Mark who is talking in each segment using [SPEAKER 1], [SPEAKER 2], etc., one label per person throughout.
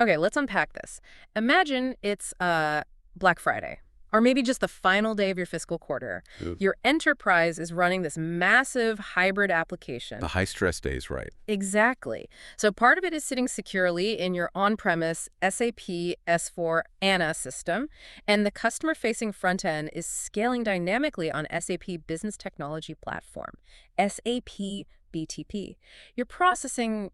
[SPEAKER 1] Okay, let's unpack this. Imagine it's Black Friday, or maybe just the final day of your fiscal quarter.
[SPEAKER 2] Ooh.
[SPEAKER 1] Your enterprise is running this massive hybrid
[SPEAKER 2] The
[SPEAKER 1] application.
[SPEAKER 2] high-stress days, right.
[SPEAKER 1] Exactly. So part of it is sitting securely in your on-premise SAP S/4 HANA system, and the customer-facing front end is scaling dynamically on SAP Business Technology Platform, SAP BTP. You're processing,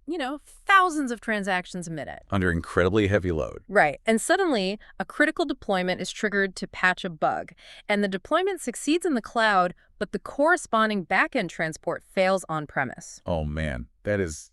[SPEAKER 1] thousands of transactions a minute.
[SPEAKER 2] Under incredibly heavy load.
[SPEAKER 1] Right. And suddenly, a critical deployment is triggered to patch a bug. And the deployment succeeds in the cloud, but the corresponding backend transport fails on-premise.
[SPEAKER 2] Oh, man. That's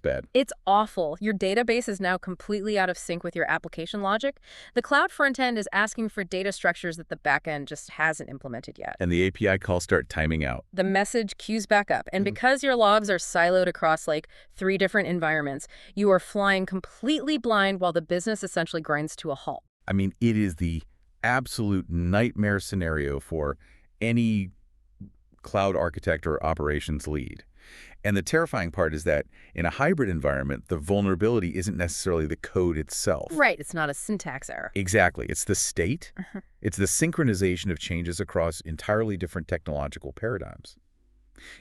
[SPEAKER 2] bad.
[SPEAKER 1] It's awful. Your database is now completely out of sync with your application logic. The cloud front end is asking for data structures that the backend just hasn't implemented yet.
[SPEAKER 2] And the API calls start timing out.
[SPEAKER 1] The message queues back up. And because your logs are siloed across like 3 different environments, you are flying completely blind while the business essentially grinds to a halt.
[SPEAKER 2] I mean, it is the absolute nightmare scenario for any cloud architect or operations lead. And the terrifying part is that in a hybrid environment, the vulnerability isn't necessarily the code itself.
[SPEAKER 1] Right. It's not a syntax error.
[SPEAKER 2] Exactly. It's the state. It's the synchronization of changes across entirely different technological paradigms.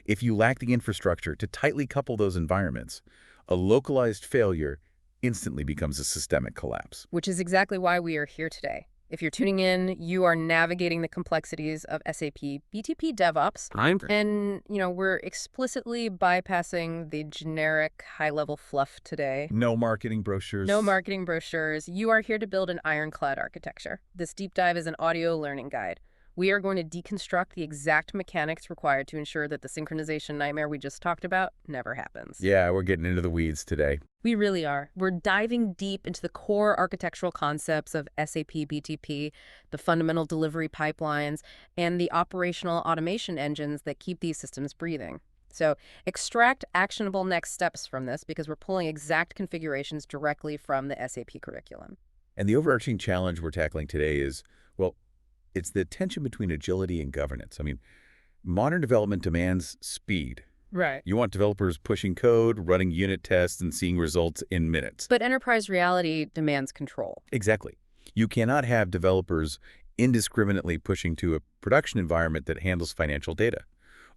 [SPEAKER 2] If you lack the infrastructure to tightly couple those environments, a localized failure instantly becomes a systemic collapse.
[SPEAKER 1] Which is exactly why we are here today. If you're tuning in, you are navigating the complexities of SAP BTP DevOps. And, we're explicitly bypassing the generic high-level fluff today.
[SPEAKER 2] No marketing brochures.
[SPEAKER 1] No marketing brochures. You are here to build an ironclad architecture. This deep dive is an audio learning guide. We are going to deconstruct the exact mechanics required to ensure that the synchronization nightmare we just talked about never happens.
[SPEAKER 2] Yeah, we're getting into the weeds today.
[SPEAKER 1] We really are. We're diving deep into the core architectural concepts of SAP BTP, the fundamental delivery pipelines, and the operational automation engines that keep these systems breathing. So extract actionable next steps from this because we're pulling exact configurations directly from the SAP curriculum.
[SPEAKER 2] And the overarching challenge we're tackling today is, well, it's the tension between agility and governance. I mean, modern development demands speed.
[SPEAKER 1] Right.
[SPEAKER 2] You want developers pushing code, running unit tests, and seeing results in minutes.
[SPEAKER 1] But enterprise reality demands control.
[SPEAKER 2] Exactly. You cannot have developers indiscriminately pushing to a production environment that handles financial data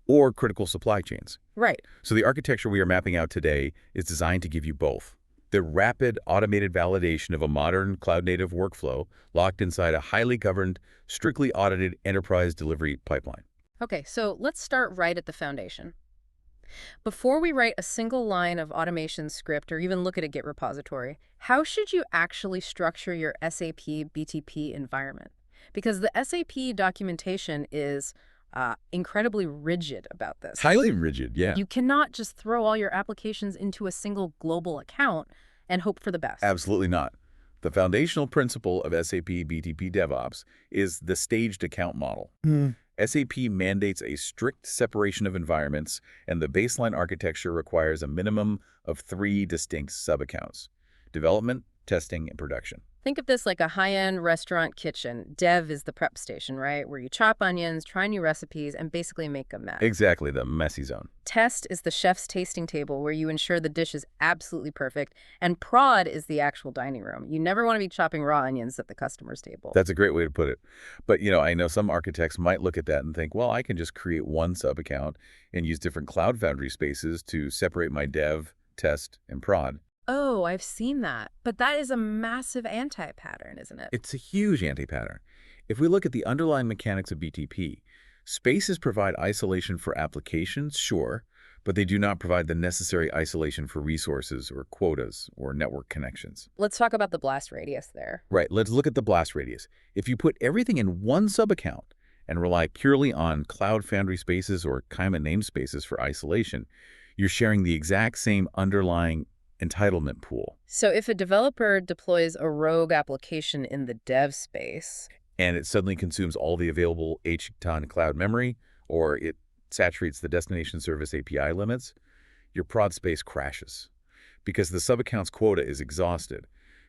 [SPEAKER 2] or critical supply chains.
[SPEAKER 1] Right.
[SPEAKER 2] So the architecture we are mapping out today is designed to give you both. The rapid automated validation of a modern cloud-native workflow locked inside a highly governed, strictly audited enterprise delivery pipeline.
[SPEAKER 1] Okay, so let's start right at the foundation. Before we write a single line of automation script or even look at a Git repository, how should you actually structure your SAP BTP environment? Because the SAP documentation is incredibly rigid about this.
[SPEAKER 2] Highly rigid, yeah.
[SPEAKER 1] You cannot just throw all your applications into a single global account and hope for the best.
[SPEAKER 2] Absolutely not. The foundational principle of SAP BTP DevOps is the staged account model. SAP mandates a strict separation of environments, and the baseline architecture requires a minimum of 3 distinct sub-accounts: development, testing, and production.
[SPEAKER 1] Think of this like a high-end restaurant kitchen. Dev is the prep station, right? Where you chop onions, try new recipes, and basically make a mess.
[SPEAKER 2] Exactly, the messy zone.
[SPEAKER 1] Test is the chef's tasting table where you ensure the dish is absolutely perfect. And prod is the actual dining room. You never want to be chopping raw onions at the customer's table.
[SPEAKER 2] That's a great way to put it. But, I know some architects might look at that and think, well, I can just create one sub-account and use different Cloud Foundry spaces to separate my dev, test, and prod.
[SPEAKER 1] Oh, I've seen that. But that is a massive anti-pattern, isn't it?
[SPEAKER 2] It's a huge anti-pattern. If we look at the underlying mechanics of BTP, spaces provide isolation for applications, sure, but they do not provide the necessary isolation for resources or quotas or network connections.
[SPEAKER 1] Let's talk about the blast radius there.
[SPEAKER 2] Right, let's look at the blast radius. If you put everything in one sub-account and rely purely on Cloud Foundry spaces or Kaima namespaces for isolation, you're sharing the exact same underlying entitlement pool.
[SPEAKER 1] So if a developer deploys a rogue application in the dev space,
[SPEAKER 2] and it suddenly consumes all the available HTON cloud memory, or it saturates the destination service API limits, your prod space crashes because the sub-account's quota is exhausted.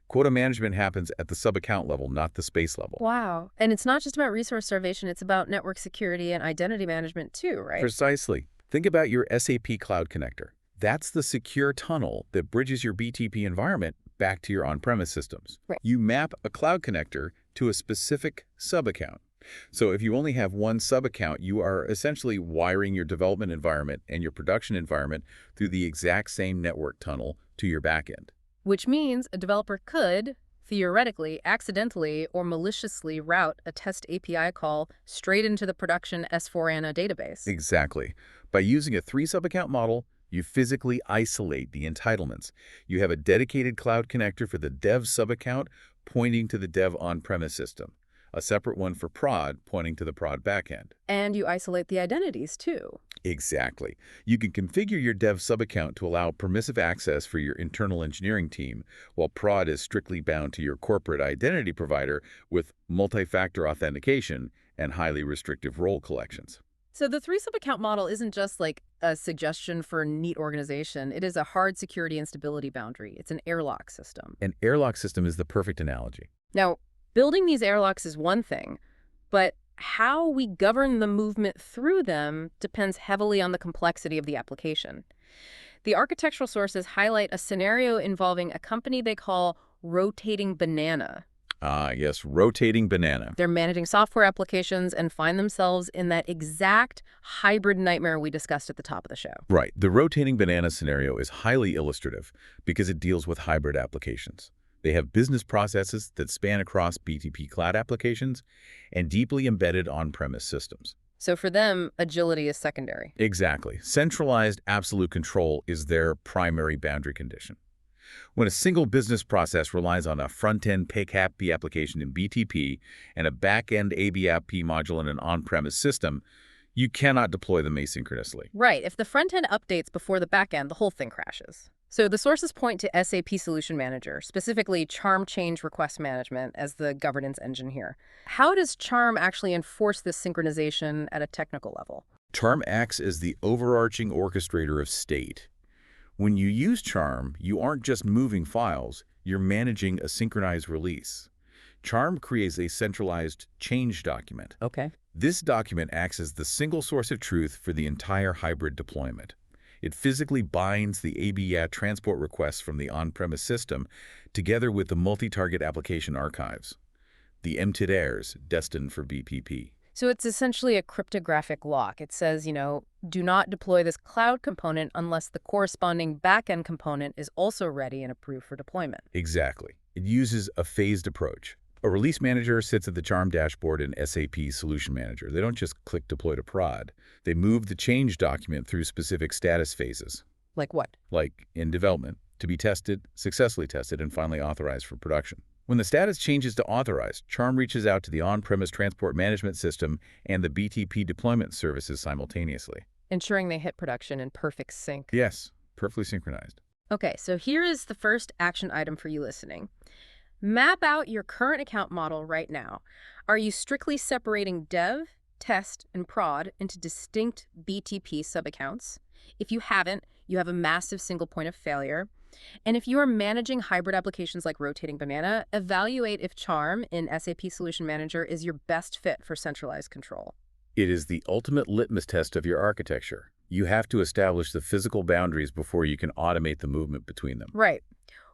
[SPEAKER 2] Quota management happens at the sub-account level, not the space level.
[SPEAKER 1] wow. And it's not just about resource starvation, it's about network security and identity management too, right?
[SPEAKER 2] Precisely. Think about your SAP Cloud Connector. That's the secure tunnel that bridges your BTP environment back to your on-premise systems.
[SPEAKER 1] Right.
[SPEAKER 2] You map a cloud connector to a specific sub-account. So if you only have one sub-account, you are essentially wiring your development environment and your production environment through the exact same network tunnel to your backend.
[SPEAKER 1] Which means a developer could, theoretically, accidentally, or maliciously route a test API call straight into the production S/4HANA database.
[SPEAKER 2] Exactly. By using a 3 sub-account model, you physically isolate the entitlements. You have a dedicated cloud connector for the dev sub-account pointing to the dev on-premise system, a separate one for prod pointing to the prod backend.
[SPEAKER 1] And you isolate the identities, too.
[SPEAKER 2] Exactly. You can configure your dev sub-account to allow permissive access for your internal engineering team, while prod is strictly bound to your corporate identity provider with multi-factor authentication and highly restrictive role collections.
[SPEAKER 1] So the 3 sub-account model isn't just like a suggestion for neat organization. It is a hard security and stability boundary. It's an airlock system.
[SPEAKER 2] An airlock system is the perfect analogy.
[SPEAKER 1] Now, building these airlocks is one thing, but how we govern the movement through them depends heavily on the complexity of the application. The architectural sources highlight a scenario involving a company they call rotating banana.
[SPEAKER 2] Ah, yes, rotating banana.
[SPEAKER 1] They're managing software applications and find themselves in that exact hybrid nightmare we discussed at the top of the show.
[SPEAKER 2] Right. The rotating banana scenario is highly illustrative because it deals with hybrid applications. They have business processes that span across BTP cloud applications and deeply embedded on-premise systems.
[SPEAKER 1] So for them, agility is secondary.
[SPEAKER 2] Exactly. Centralized absolute control is their primary boundary condition. When a single business process relies on a front-end PKAPP application in BTP and a back-end ABAP module in an on-premise system, you cannot deploy them asynchronously.
[SPEAKER 1] Right. If the front end updates before the back end, the whole thing crashes. So the sources point to SAP Solution Manager, specifically Charm Change Request Management, as the governance engine here. How does Charm actually enforce this synchronization at a technical level?
[SPEAKER 2] Charm acts as the overarching orchestrator of state. When you use Charm, you aren't just moving files, you're managing a synchronized release. Charm creates a centralized change document.
[SPEAKER 1] Okay.
[SPEAKER 2] This document acts as the single source of truth for the entire hybrid deployment. It physically binds the ABAP transport requests from the on-premise system together with the multi-target application archives, the MTDARs destined for BTP.
[SPEAKER 1] So it's essentially a cryptographic lock. It says, do not deploy this cloud component unless the corresponding backend component is also ready and approved for deployment.
[SPEAKER 2] Exactly. It uses a phased approach. A release manager sits at the Charm dashboard in SAP Solution Manager. They don't just click deploy to prod. They move the change document through specific status phases.
[SPEAKER 1] Like what?
[SPEAKER 2] Like in development, to be tested, successfully tested, and finally authorized for production. When the status changes to authorized, Charm reaches out to the on-premise transport management system and the BTP deployment services simultaneously.
[SPEAKER 1] Ensuring they hit production in perfect sync.
[SPEAKER 2] Yes, perfectly synchronized.
[SPEAKER 1] Okay, so here is the first action item for you listening. Map out your current account model right now. Are you strictly separating dev, test, and prod into distinct BTP sub-accounts? If you haven't, you have a massive single point of failure. And if you are managing hybrid applications like Rotating Banana, evaluate if Charm in SAP Solution Manager is your best fit for centralized control.
[SPEAKER 2] It is the ultimate litmus test of your architecture. You have to establish the physical boundaries before you can automate the movement between them.
[SPEAKER 1] Right.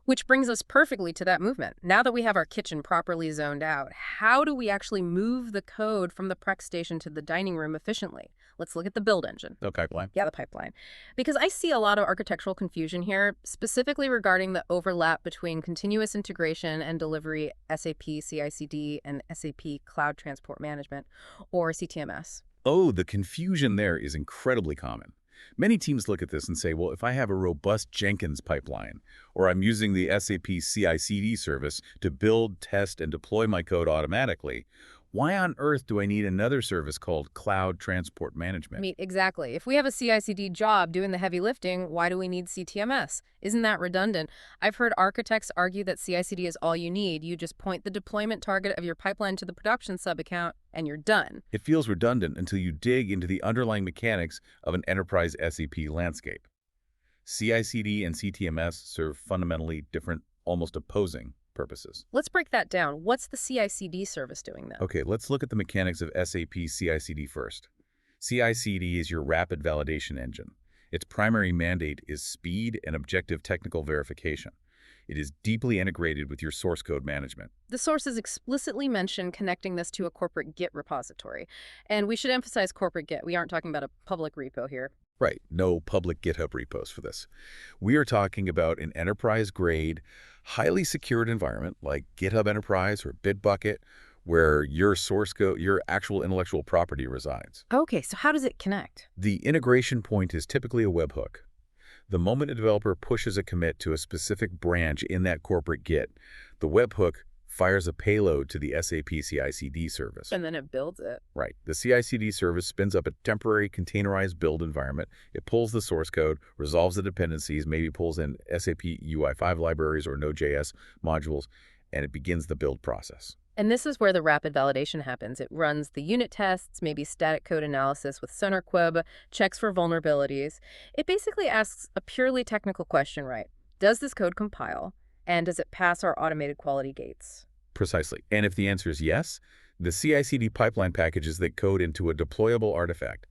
[SPEAKER 1] Which brings us perfectly to that movement. Now that we have our kitchen properly zoned out, how do we actually move the code from the prep station to the dining room efficiently? Let's look at the build engine.
[SPEAKER 2] The pipeline.
[SPEAKER 1] Yeah, the pipeline. Because I see a lot of architectural confusion here, specifically regarding the overlap between continuous integration and delivery SAP CI/CD and SAP Cloud Transport Management, or CTMS.
[SPEAKER 2] Oh, the confusion there is incredibly common. Many teams look at this and say, well, if I have a robust Jenkins pipeline, or I'm using the SAP CI/CD service to build, test, and deploy my code automatically, why on earth do I need another service called Cloud Transport Management?
[SPEAKER 1] Exactly. If we have a CI/CD job doing the heavy lifting, why do we need CTMS? Isn't that redundant? I've heard architects argue that CI/CD is all you need. You just point the deployment target of your pipeline to the production sub-account, and you're done.
[SPEAKER 2] It feels redundant until you dig into the underlying mechanics of an enterprise SAP landscape. CI/CD and CTMS serve fundamentally different, almost opposing purposes.
[SPEAKER 1] Let's break that down. What's the CI/CD service doing then?
[SPEAKER 2] Okay, let's look at the mechanics of SAP CI/CD first. CI/CD is your rapid validation engine. Its primary mandate is speed and objective technical verification. It is deeply integrated with your source code management.
[SPEAKER 1] The sources explicitly mention connecting this to a corporate Git repository. And we should emphasize corporate Git. We aren't talking about a public repo here.
[SPEAKER 2] Right, no public GitHub repos for this. We are talking about an enterprise-grade, highly secured environment like GitHub Enterprise or Bitbucket, where your source code, your actual intellectual property resides.
[SPEAKER 1] Okay, so how does it connect?
[SPEAKER 2] The integration point is typically a webhook. The moment a developer pushes a commit to a specific branch in that corporate Git, the webhook fires a payload to the SAP CI/CD service.
[SPEAKER 1] And then it builds it.
[SPEAKER 2] Right. The CI/CD service spins up a temporary containerized build environment. It pulls the source code, resolves the dependencies, maybe pulls in SAP UI5 libraries or Node.js modules, and it begins the build process.
[SPEAKER 1] And this is where the rapid validation happens. It runs the unit tests, maybe static code analysis with SonarQuery, checks for vulnerabilities. It basically asks a purely technical question, right? Does this code compile? And does it pass our automated quality gates?
[SPEAKER 2] Precisely. And if the answer is yes, the CI/CD pipeline packages that code into a deployable artifact.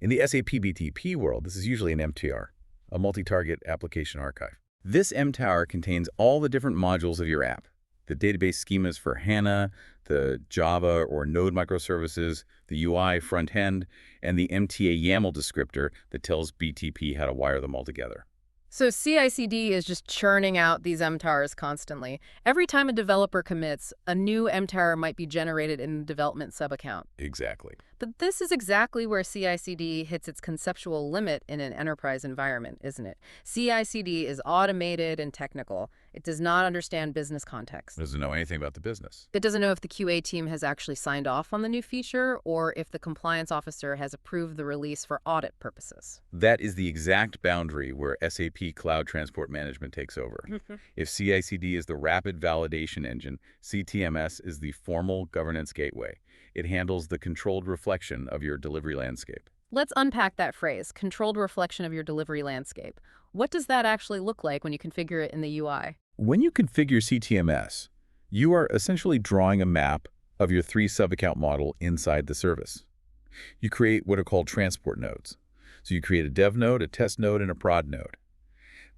[SPEAKER 2] In the SAP BTP world, this is usually an MTR, a multi-target application archive. This MTAR contains all the different modules of your app. The database schemas for HANA, the Java or Node microservices, the UI front end, and the MTA YAML descriptor that tells BTP how to wire them all together.
[SPEAKER 1] So CI/CD is just churning out these MTARs constantly. Every time a developer commits, a new MTAR might be generated in the development sub-account.
[SPEAKER 2] Exactly.
[SPEAKER 1] But this is exactly where CI/CD hits its conceptual limit in an enterprise environment, isn't it? CI/CD is automated and technical. It does not understand business context.
[SPEAKER 2] Doesn't know anything about the business.
[SPEAKER 1] It doesn't know if the QA team has actually signed off on the new feature or if the compliance officer has approved the release for audit purposes.
[SPEAKER 2] That is the exact boundary where SAP Cloud Transport Management takes over. If CI/CD is the rapid validation engine, CTMS is the formal governance gateway. It handles the controlled reflection of your delivery landscape.
[SPEAKER 1] Let's unpack that phrase, controlled reflection of your delivery landscape. What does that actually look like when you configure it in the UI?
[SPEAKER 2] When you configure CTMS, you are essentially drawing a map of your 3 sub-account model inside the service. You create what are called transport nodes. So you create a dev node, a test node, and a prod node.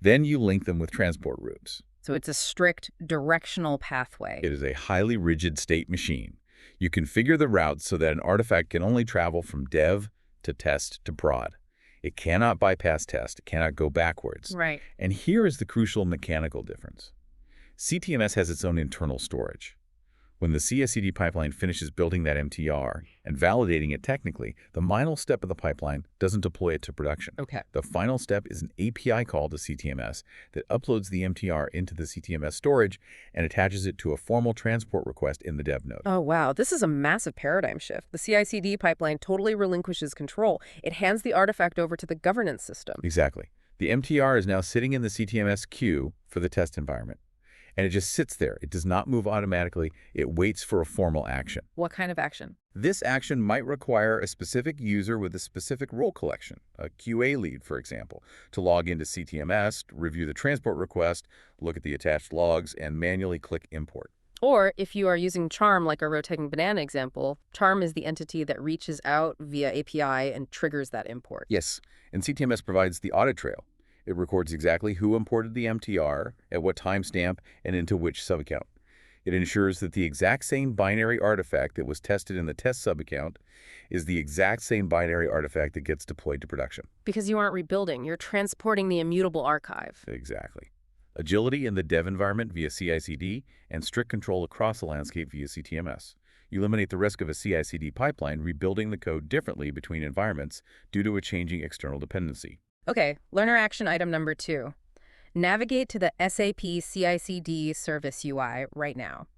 [SPEAKER 2] Then you link them with transport routes.
[SPEAKER 1] So it's a strict directional pathway.
[SPEAKER 2] It is a highly rigid state machine. You configure the routes so that an artifact can only travel from dev to test to prod. It cannot bypass test. It cannot go backwards.
[SPEAKER 1] Right.
[SPEAKER 2] And here is the crucial mechanical difference. CTMS has its own internal storage. When the CI/CD pipeline finishes building that MTR and validating it technically, the final step of the pipeline doesn't deploy it to production.
[SPEAKER 1] Okay.
[SPEAKER 2] The final step is an API call to CTMS that uploads the MTR into the CTMS storage and attaches it to a formal transport request in the dev node.
[SPEAKER 1] Oh, wow. This is a massive paradigm shift. The CI/CD pipeline totally relinquishes control. It hands the artifact over to the governance system.
[SPEAKER 2] Exactly. The MTR is now sitting in the CTMS queue for the test environment. And it just sits there. It does not move automatically. It waits for a formal action.
[SPEAKER 1] What kind of action?
[SPEAKER 2] This action might require a specific user with a specific role collection, a QA lead, for example, to log into CTMS, review the transport request, look at the attached logs, and manually click import.
[SPEAKER 1] Or if you are using Charm, like our rotating banana example, Charm is the entity that reaches out via API and triggers that import.
[SPEAKER 2] Yes, and CTMS provides the audit trail. It records exactly who imported the MTR, at what timestamp, and into which subaccount. It ensures that the exact same binary artifact that was tested in the test subaccount is the exact same binary artifact that gets deployed to production.
[SPEAKER 1] Because you aren't rebuilding, you're transporting the immutable archive.
[SPEAKER 2] Exactly. Agility in the dev environment via CI/CD and strict control across the landscape via CTMS. You eliminate the risk of a CI/CD pipeline rebuilding the code differently between environments due to a changing external dependency.
[SPEAKER 1] Okay, learner action item number 2. Navigate to the SAP CI/CD service UI right now.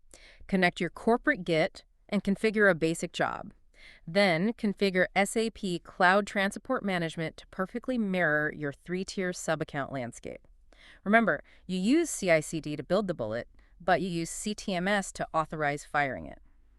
[SPEAKER 1] Connect your corporate Git and configure a basic job. Then configure SAP Cloud Transport Management to perfectly mirror your 3-tier sub-account landscape. Remember, you use CI/CD to build the bullet, but you use CTMS to authorize firing it.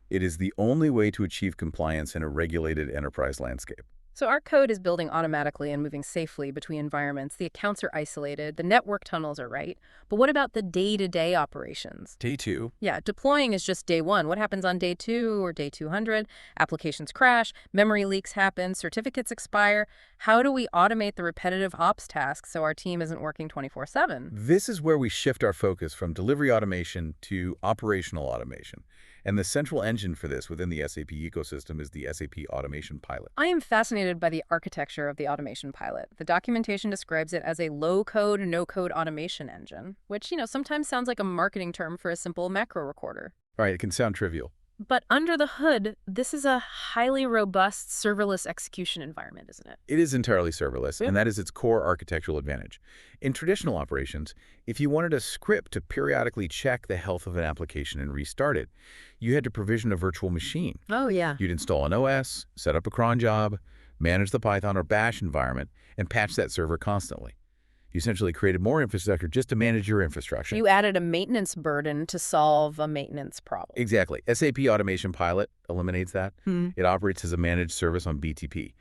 [SPEAKER 2] It is the only way to achieve compliance in a regulated enterprise landscape.
[SPEAKER 1] So our code is building automatically and moving safely between environments. The accounts are isolated. The network tunnels are right. But what about the day-to-day operations?
[SPEAKER 2] Day 2.
[SPEAKER 1] Yeah, deploying is just day 1. What happens on day 2 or day 200? Applications crash, memory leaks happen, certificates expire. How do we automate the repetitive ops tasks so our team isn't working 24/7?
[SPEAKER 2] This is where we shift our focus from delivery automation to operational automation. And the central engine for this within the SAP ecosystem is the SAP Automation Pilot.
[SPEAKER 1] I am fascinated by the architecture of the automation pilot. The documentation describes it as a low-code, no-code automation engine, which, sometimes sounds like a marketing term for a simple macro recorder.
[SPEAKER 2] All right, it can sound trivial.
[SPEAKER 1] But under the hood, this is a highly robust serverless execution environment, isn't it?
[SPEAKER 2] It is entirely serverless, and that is its core architectural advantage. In traditional operations, if you wanted a script to periodically check the health of an application and restart it, you had to provision a virtual machine.
[SPEAKER 1] Oh, yeah.
[SPEAKER 2] You'd install an OS, set up a cron job, manage the Python or Bash environment, and patch that server constantly. You essentially created more infrastructure just to manage your infrastructure.
[SPEAKER 1] You added a maintenance burden to solve a maintenance problem.
[SPEAKER 2] Exactly. SAP Automation Pilot eliminates that. It operates as a managed service on BTP.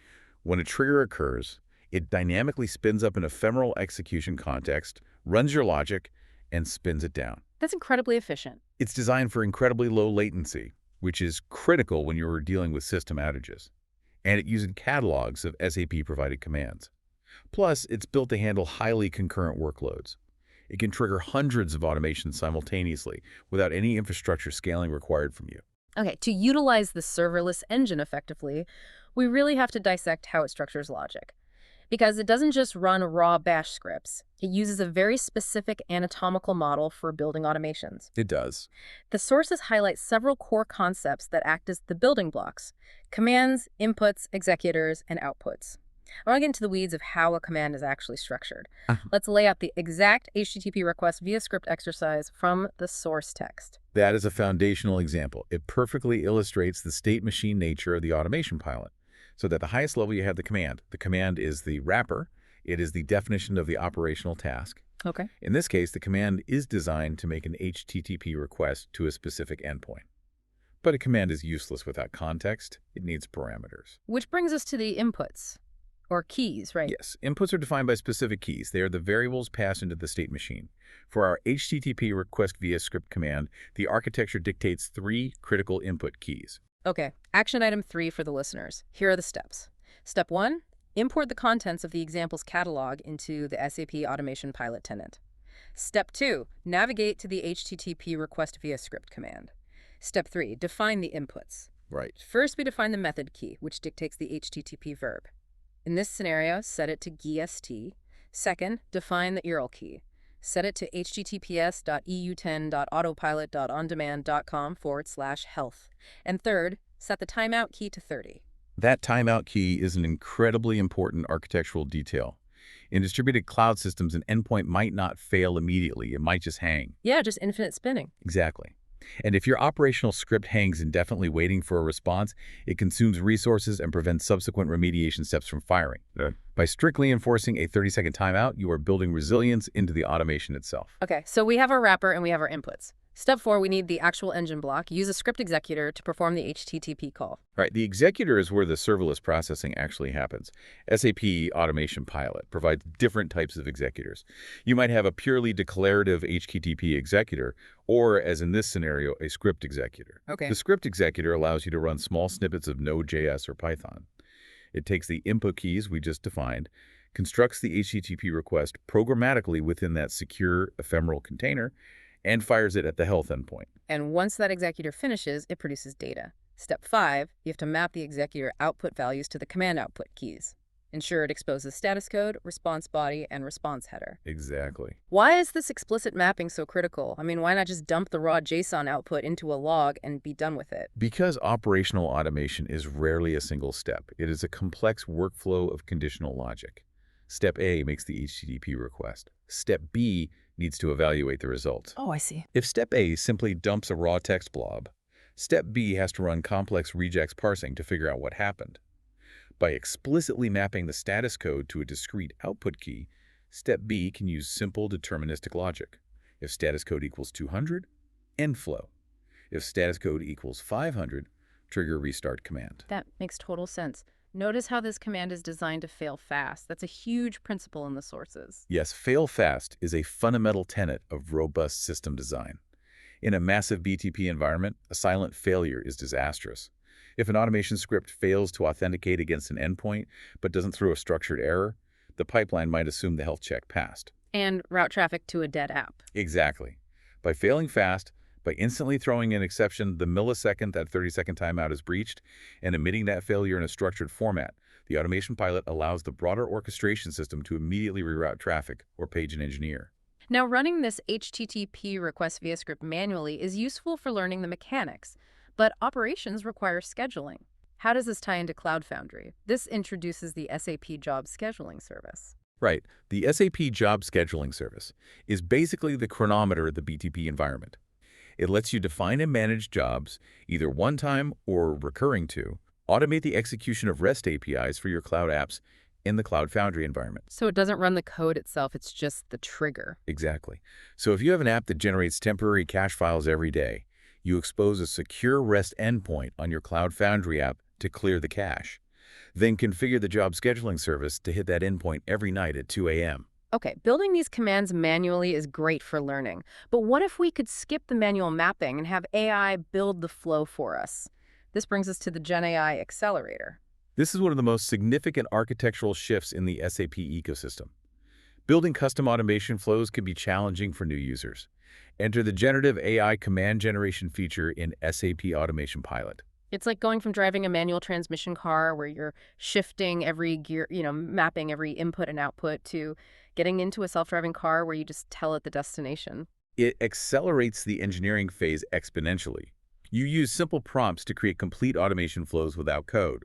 [SPEAKER 2] When a trigger occurs, it dynamically spins up an ephemeral execution context, runs your logic, and spins it down.
[SPEAKER 1] That's incredibly efficient.
[SPEAKER 2] It's designed for incredibly low latency, which is critical when you're dealing with system outages. And it uses catalogs of SAP-provided commands. Plus, it's built to handle highly concurrent workloads. It can trigger hundreds of automations simultaneously without any infrastructure scaling required from you.
[SPEAKER 1] Okay, to utilize the serverless engine effectively, we really have to dissect how it structures logic. Because it doesn't just run raw bash scripts. It uses a very specific anatomical model for building automations.
[SPEAKER 2] It does.
[SPEAKER 1] The sources highlight several core concepts that act as the building blocks: commands, inputs, executors, and outputs. I want to get into the weeds of how a command is actually structured. Let's lay out the exact HTTP request via script exercise from the source text.
[SPEAKER 2] That is a foundational example. It perfectly illustrates the state machine nature of the automation pilot. So that at the highest level, you have the command. The command is the wrapper. It is the definition of the operational task.
[SPEAKER 1] Okay.
[SPEAKER 2] In this case, the command is designed to make an HTTP request to a specific endpoint. But a command is useless without context. It needs parameters.
[SPEAKER 1] Which brings us to the inputs. Or keys, right?
[SPEAKER 2] Yes, inputs are defined by specific keys. They are the variables passed into the state machine. For our HTTP request via script command, the architecture dictates 3 critical input keys.
[SPEAKER 1] Okay, action item 3 for the listeners. Here are the steps. Step 1, import the contents of the examples catalog into the SAP Automation Pilot tenant. Step 2, navigate to the HTTP request via script command. Step 3, define the inputs.
[SPEAKER 2] Right.
[SPEAKER 1] First, we define the method key, which dictates the HTTP verb. In this scenario, set it to GST. Second, define the URL key. Set it to https.eu10.autopilot.ondemand.com/health. And third, set the timeout key to 30.
[SPEAKER 2] That timeout key is an incredibly important architectural detail. In distributed cloud systems, an endpoint might not fail immediately. It might just hang.
[SPEAKER 1] Yeah, just infinite spinning.
[SPEAKER 2] Exactly. And if your operational script hangs indefinitely waiting for a response, it consumes resources and prevents subsequent remediation steps from firing. By strictly enforcing a 30-second timeout, you are building resilience into the automation itself.
[SPEAKER 1] Okay, so we have our wrapper and we have our inputs. Step 4, we need the actual engine block. Use a script executor to perform the HTTP call.
[SPEAKER 2] Right, the executor is where the serverless processing actually happens. SAP Automation Pilot provides different types of executors. You might have a purely declarative HTTP executor, or, as in this scenario, a script executor.
[SPEAKER 1] Okay.
[SPEAKER 2] The script executor allows you to run small snippets of Node.js or Python. It takes the input keys we just defined, constructs the HTTP request programmatically within that secure ephemeral container, and fires it at the health endpoint.
[SPEAKER 1] And once that executor finishes, it produces data. Step 5, you have to map the executor output values to the command output keys. Ensure it exposes status code, response body, and response header.
[SPEAKER 2] Exactly.
[SPEAKER 1] Why is this explicit mapping so critical? I mean, why not just dump the raw JSON output into a log and be done with it?
[SPEAKER 2] Because operational automation is rarely a single step. It is a complex workflow of conditional logic. Step A makes the HTTP request. Step B needs to evaluate the results.
[SPEAKER 1] Oh, I see.
[SPEAKER 2] If Step A simply dumps a raw text blob, Step B has to run complex regex parsing to figure out what happened. By explicitly mapping the status code to a discrete output key, Step B can use simple deterministic logic. If status code equals 200, end flow. If status code equals 500, trigger restart command.
[SPEAKER 1] That makes total sense. Notice how this command is designed to fail fast. That's a huge principle in the sources.
[SPEAKER 2] Yes, fail fast is a fundamental tenet of robust system design. In a massive BTP environment, a silent failure is disastrous. If an automation script fails to authenticate against an endpoint but doesn't throw a structured error, the pipeline might assume the health check passed.
[SPEAKER 1] And route traffic to a dead app.
[SPEAKER 2] Exactly. By failing fast, by instantly throwing an exception the millisecond that 30-second timeout is breached, and emitting that failure in a structured format, the automation pilot allows the broader orchestration system to immediately reroute traffic or page an engineer.
[SPEAKER 1] Now, running this HTTP request via script manually is useful for learning the mechanics, but operations require scheduling. How does this tie into Cloud Foundry? This introduces the SAP Job Scheduling service.
[SPEAKER 2] Right. The SAP Job Scheduling service is basically the chronometer of the BTP environment. It lets you define and manage jobs, either one-time or recurring to, automate the execution of REST APIs for your cloud apps in the Cloud Foundry environment.
[SPEAKER 1] So it doesn't run the code itself, it's just the trigger.
[SPEAKER 2] Exactly. So if you have an app that generates temporary cache files every day, you expose a secure REST endpoint on your Cloud Foundry app to clear the cache. Then configure the job scheduling service to hit that endpoint every night at 2 a.m.
[SPEAKER 1] Okay, building these commands manually is great for learning, but what if we could skip the manual mapping and have AI build the flow for us? This brings us to the GenAI Accelerator.
[SPEAKER 2] This is one of the most significant architectural shifts in the SAP ecosystem. Building custom automation flows can be challenging for new users. Enter the Generative AI command generation feature in SAP Automation Pilot.
[SPEAKER 1] It's like going from driving a manual transmission car where you're shifting every gear, mapping every input and output, to getting into a self-driving car where you just tell it the destination.
[SPEAKER 2] It accelerates the engineering phase exponentially. You use simple prompts to create complete automation flows without code.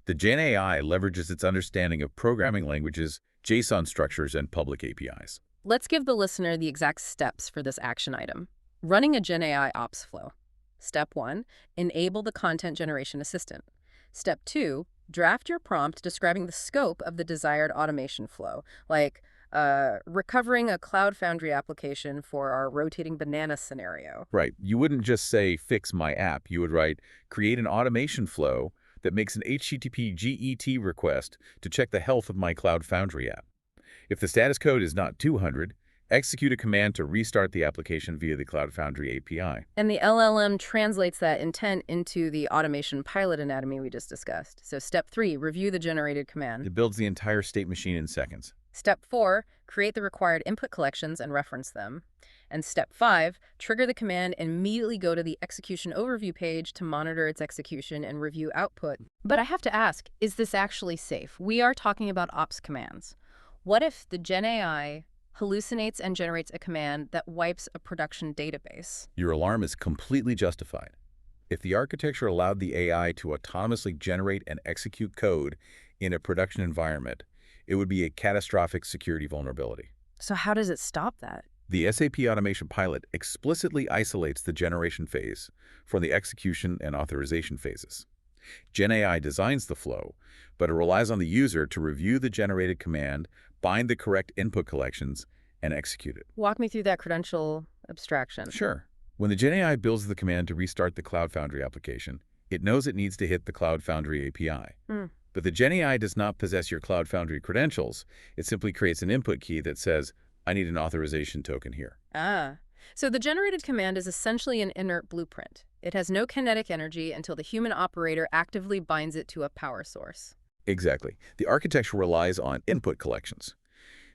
[SPEAKER 2] The GenAI leverages its understanding of programming languages, JSON structures, and public APIs.
[SPEAKER 1] Let's give the listener the exact steps for this action item. Running a GenAI ops flow. Step 1, enable the content generation assistant. Step 2, draft your prompt describing the scope of the desired automation flow, like recovering a Cloud Foundry application for our rotating banana scenario.
[SPEAKER 2] Right. You wouldn't just say, fix my app. You would write, create an automation flow that makes an HTTP GET request to check the health of my Cloud Foundry app. If the status code is not 200, execute a command to restart the application via the Cloud Foundry API.
[SPEAKER 1] And the LLM translates that intent into the automation pilot anatomy we just discussed. So step 3, review the generated command.
[SPEAKER 2] It builds the entire state machine in seconds.
[SPEAKER 1] Step 4, create the required input collections and reference them. And step 5, trigger the command and immediately go to the execution overview page to monitor its execution and review output. But I have to ask, is this actually safe? We are talking about ops commands. What if the GenAI hallucinates and generates a command that wipes a production database?
[SPEAKER 2] Your alarm is completely justified. If the architecture allowed the AI to autonomously generate and execute code in a production environment, it would be a catastrophic security vulnerability.
[SPEAKER 1] So how does it stop that?
[SPEAKER 2] The SAP Automation Pilot explicitly isolates the generation phase from the execution and authorization phases. GenAI designs the flow, but it relies on the user to review the generated command, bind the correct input collections, and execute it.
[SPEAKER 1] Walk me through that credential abstraction.
[SPEAKER 2] Sure. When the GenAI builds the command to restart the Cloud Foundry application, it knows it needs to hit the Cloud Foundry API. But the GenAI does not possess your Cloud Foundry credentials. It simply creates an input key that says, I need an authorization token here.
[SPEAKER 1] So the generated command is essentially an inert blueprint. It has no kinetic energy until the human operator actively binds it to a power source.
[SPEAKER 2] Exactly. The architecture relies on input collections.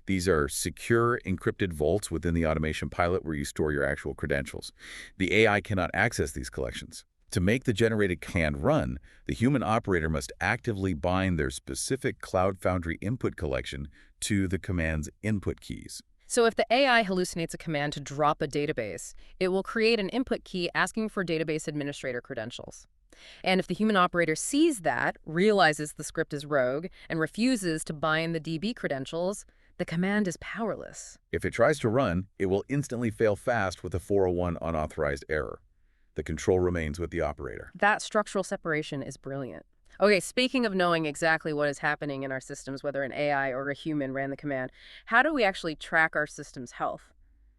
[SPEAKER 2] These are secure, encrypted vaults within the automation pilot where you store your actual credentials. The AI cannot access these collections. To make the generated command run, the human operator must actively bind their specific Cloud Foundry input collection to the command's input keys.
[SPEAKER 1] So if the AI hallucinates a command to drop a database, it will create an input key asking for database administrator credentials. And if the human operator sees that, realizes the script is rogue, and refuses to bind the DB credentials, the command is powerless.
[SPEAKER 2] If it tries to run, it will instantly fail fast with a 401 unauthorized error. The control remains with the operator.
[SPEAKER 1] That structural separation is brilliant. Okay, speaking of knowing exactly what is happening in our systems, whether an AI or a human ran the command, how do we actually track our system's health?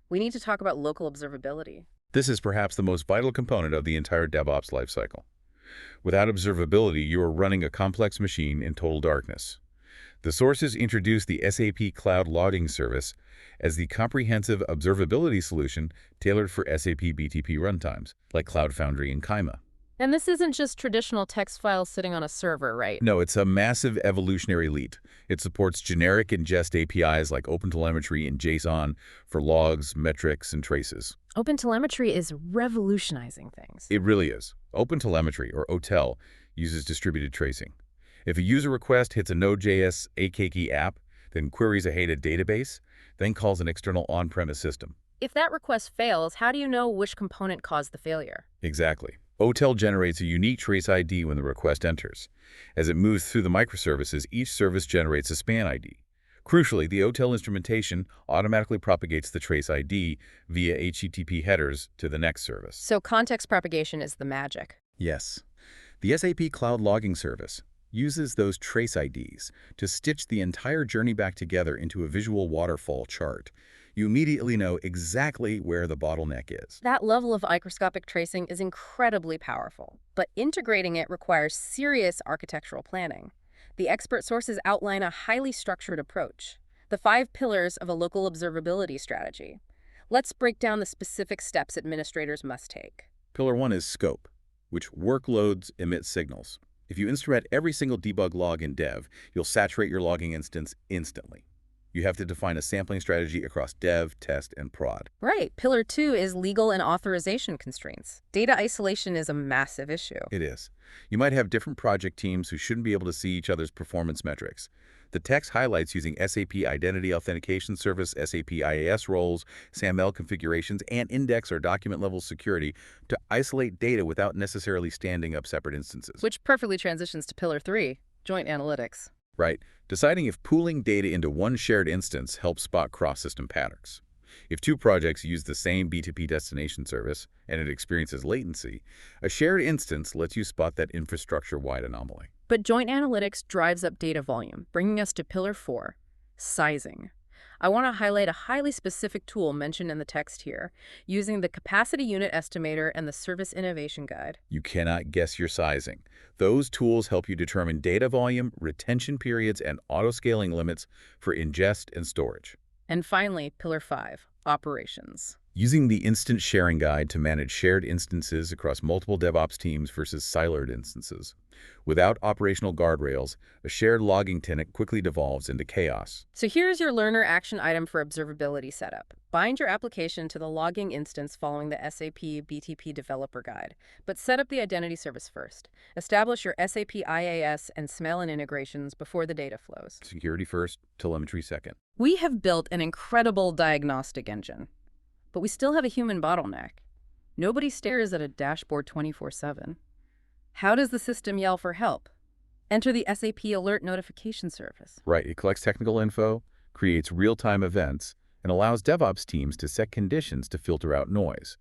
[SPEAKER 1] We need to talk about local observability.
[SPEAKER 2] This is perhaps the most vital component of the entire DevOps lifecycle. Without observability, you are running a complex machine in total darkness. The sources introduced the SAP Cloud Logging service as the comprehensive observability solution tailored for SAP BTP runtimes, like Cloud Foundry and Kaima.
[SPEAKER 1] And this isn't just traditional text files sitting on a server, right?
[SPEAKER 2] No, it's a massive evolutionary leap. It supports generic ingest APIs like OpenTelemetry and JSON for logs, metrics, and traces.
[SPEAKER 1] OpenTelemetry is revolutionizing things.
[SPEAKER 2] It really is. OpenTelemetry, or OTel, uses distributed tracing. If a user request hits a Node.js AKG app, then queries a HADA database, then calls an external on-premise system.
[SPEAKER 1] If that request fails, how do you know which component caused the failure?
[SPEAKER 2] Exactly. OTel generates a unique trace ID when the request enters. As it moves through the microservices, each service generates a span ID. Crucially, the OTel instrumentation automatically propagates the trace ID via HTTP headers to the next service.
[SPEAKER 1] So context propagation is the magic.
[SPEAKER 2] Yes. The SAP Cloud Logging service uses those trace IDs to stitch the entire journey back together into a visual waterfall chart. You immediately know exactly where the bottleneck is.
[SPEAKER 1] That level of microscopic tracing is incredibly powerful, but integrating it requires serious architectural planning. The expert sources outline a highly structured approach, the 5 pillars of a local observability strategy. Let's break down the specific steps administrators must take.
[SPEAKER 2] Pillar 1 is scope, which workloads emit signals. If you instrument every single debug log in dev, you'll saturate your logging instance instantly. You have to define a sampling strategy across dev, test, and prod.
[SPEAKER 1] Right. Pillar 2 is legal and authorization constraints. Data isolation is a massive issue.
[SPEAKER 2] It is. You might have different project teams who shouldn't be able to see each other's performance metrics. The text highlights using SAP Identity Authentication Service, SAP IAS roles, SAML configurations, and index or document-level security to isolate data without necessarily standing up separate instances.
[SPEAKER 1] Which perfectly transitions to Pillar 3, joint analytics.
[SPEAKER 2] Right. Deciding if pooling data into one shared instance helps spot cross-system patterns. If 2 projects use the same BTP destination service and it experiences latency, a shared instance lets you spot that infrastructure-wide anomaly.
[SPEAKER 1] But joint analytics drives up data volume, bringing us to Pillar 4, sizing. I want to highlight a highly specific tool mentioned in the text here, using the Capacity Unit Estimator and the Service Innovation Guide.
[SPEAKER 2] You cannot guess your sizing. Those tools help you determine data volume, retention periods, and auto-scaling limits for ingest and storage.
[SPEAKER 1] And finally, Pillar 5, operations.
[SPEAKER 2] Using the Instant Sharing Guide to manage shared instances across multiple DevOps teams versus siloed instances. Without operational guardrails, a shared logging tenant quickly devolves into chaos.
[SPEAKER 1] So here's your learner action item for observability setup. Bind your application to the logging instance following the SAP BTP Developer Guide, but set up the identity service first. Establish your SAP IAS and SML integrations before the data flows.
[SPEAKER 2] Security first, telemetry second.
[SPEAKER 1] We have built an incredible diagnostic engine, but we still have a human bottleneck. Nobody stares at a dashboard 24/7. How does the system yell for help? Enter the SAP Alert Notification Service.
[SPEAKER 2] Right, it collects technical info, creates real-time events, and allows DevOps teams to set conditions to filter out noise,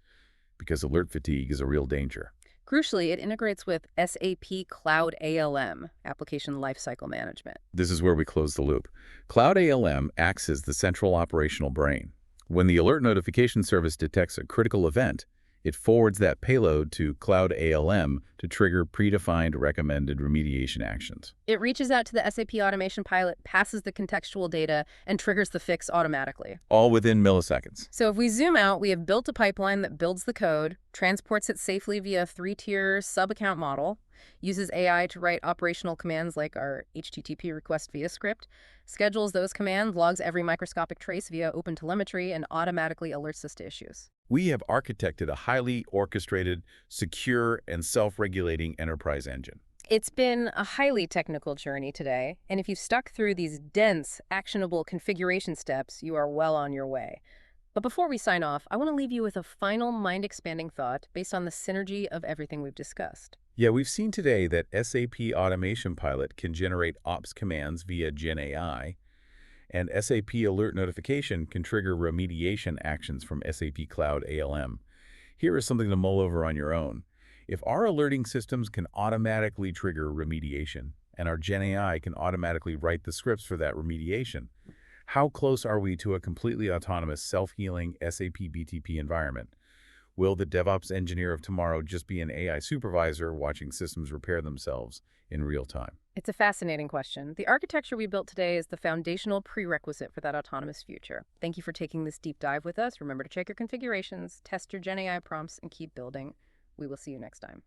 [SPEAKER 2] because alert fatigue is a real danger.
[SPEAKER 1] Crucially, it integrates with SAP Cloud ALM, Application Lifecycle Management.
[SPEAKER 2] This is where we close the loop. Cloud ALM acts as the central operational brain. When the alert notification service detects a critical event, it forwards that payload to Cloud ALM to trigger predefined recommended remediation actions.
[SPEAKER 1] It reaches out to the SAP automation pilot, passes the contextual data, and triggers the fix automatically.
[SPEAKER 2] All within milliseconds.
[SPEAKER 1] So if we zoom out, we have built a pipeline that builds the code, transports it safely via a 3-tier sub-account model, uses AI to write operational commands like our HTTP request via script, schedules those commands, logs every microscopic trace via OpenTelemetry, and automatically alerts us to issues.
[SPEAKER 2] We have architected a highly orchestrated, secure, and self-regulating enterprise engine.
[SPEAKER 1] It's been a highly technical journey today, and if you've stuck through these dense, actionable configuration steps, you are well on your way. But before we sign off, I want to leave you with a final mind-expanding thought based on the synergy of everything we've discussed.
[SPEAKER 2] Yeah, we've seen today that SAP Automation Pilot can generate ops commands via GenAI, and SAP Alert Notification can trigger remediation actions from SAP Cloud ALM. Here is something to mull over on your own. If our alerting systems can automatically trigger remediation, and our GenAI can automatically write the scripts for that remediation, how close are we to a completely autonomous, self-healing SAP BTP environment? Will the DevOps engineer of tomorrow just be an AI supervisor watching systems repair themselves in real time?
[SPEAKER 1] It's a fascinating question. The architecture we built today is the foundational prerequisite for that autonomous future. Thank you for taking this deep dive with us. Remember to check your configurations, test your GenAI prompts, and keep building. We will see you next time.